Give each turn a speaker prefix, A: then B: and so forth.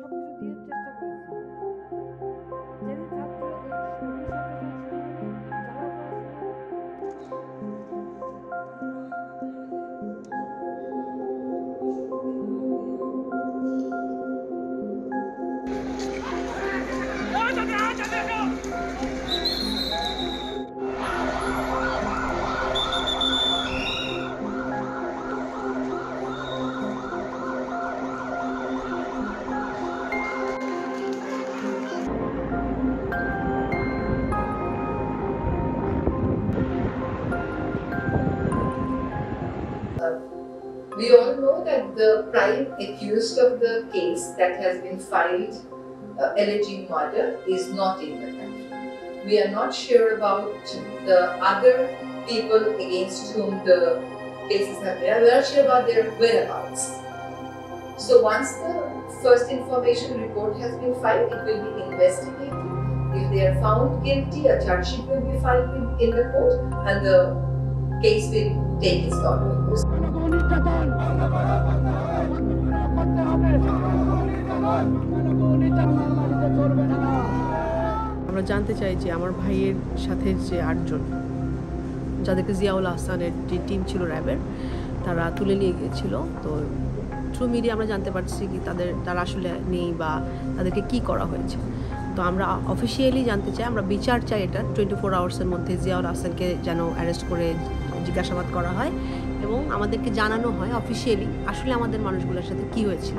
A: সবকিছু দিয়ে চেষ্টা করেছি। যেদিন ছাত্র সন্ত্রাস শুরু হলো, জ্বালাও করা শুরু হলো,
B: We all know that the prime accused of the case that has been filed alleging murder is not in the country. We are not sure about the other people against whom the cases have been. We are not sure about their whereabouts. So once the first information report has been filed, it will be investigated. If they are found guilty, a charge sheet will be filed in the court and the case will take its normal course.
C: আমরা জানতে চাই যে আমার ভাইয়ের সাথে যে 8 জন যাদেরকে জিয়াউল আহসানের যে টিম ছিল র্যাবের, তারা তুলে নিয়ে গিয়েছিল, তো থ্রু মিডিয়া আমরা জানতে পারছি কি তারা আসলে নেই বা তাদেরকে কি করা হয়েছে। তো আমরা অফিসিয়ালি জানতে চাই, আমরা বিচার চাই এটা 24 আওয়ার্সের মধ্যে জিয়াউল আহসানকে যেন অ্যারেস্ট করে জিজ্ঞাসাবাদ করা হয় এবং আমাদেরকে জানানো হয় অফিসিয়ালি আসলে আমাদের মানুষগুলোর সাথে কী হয়েছিল।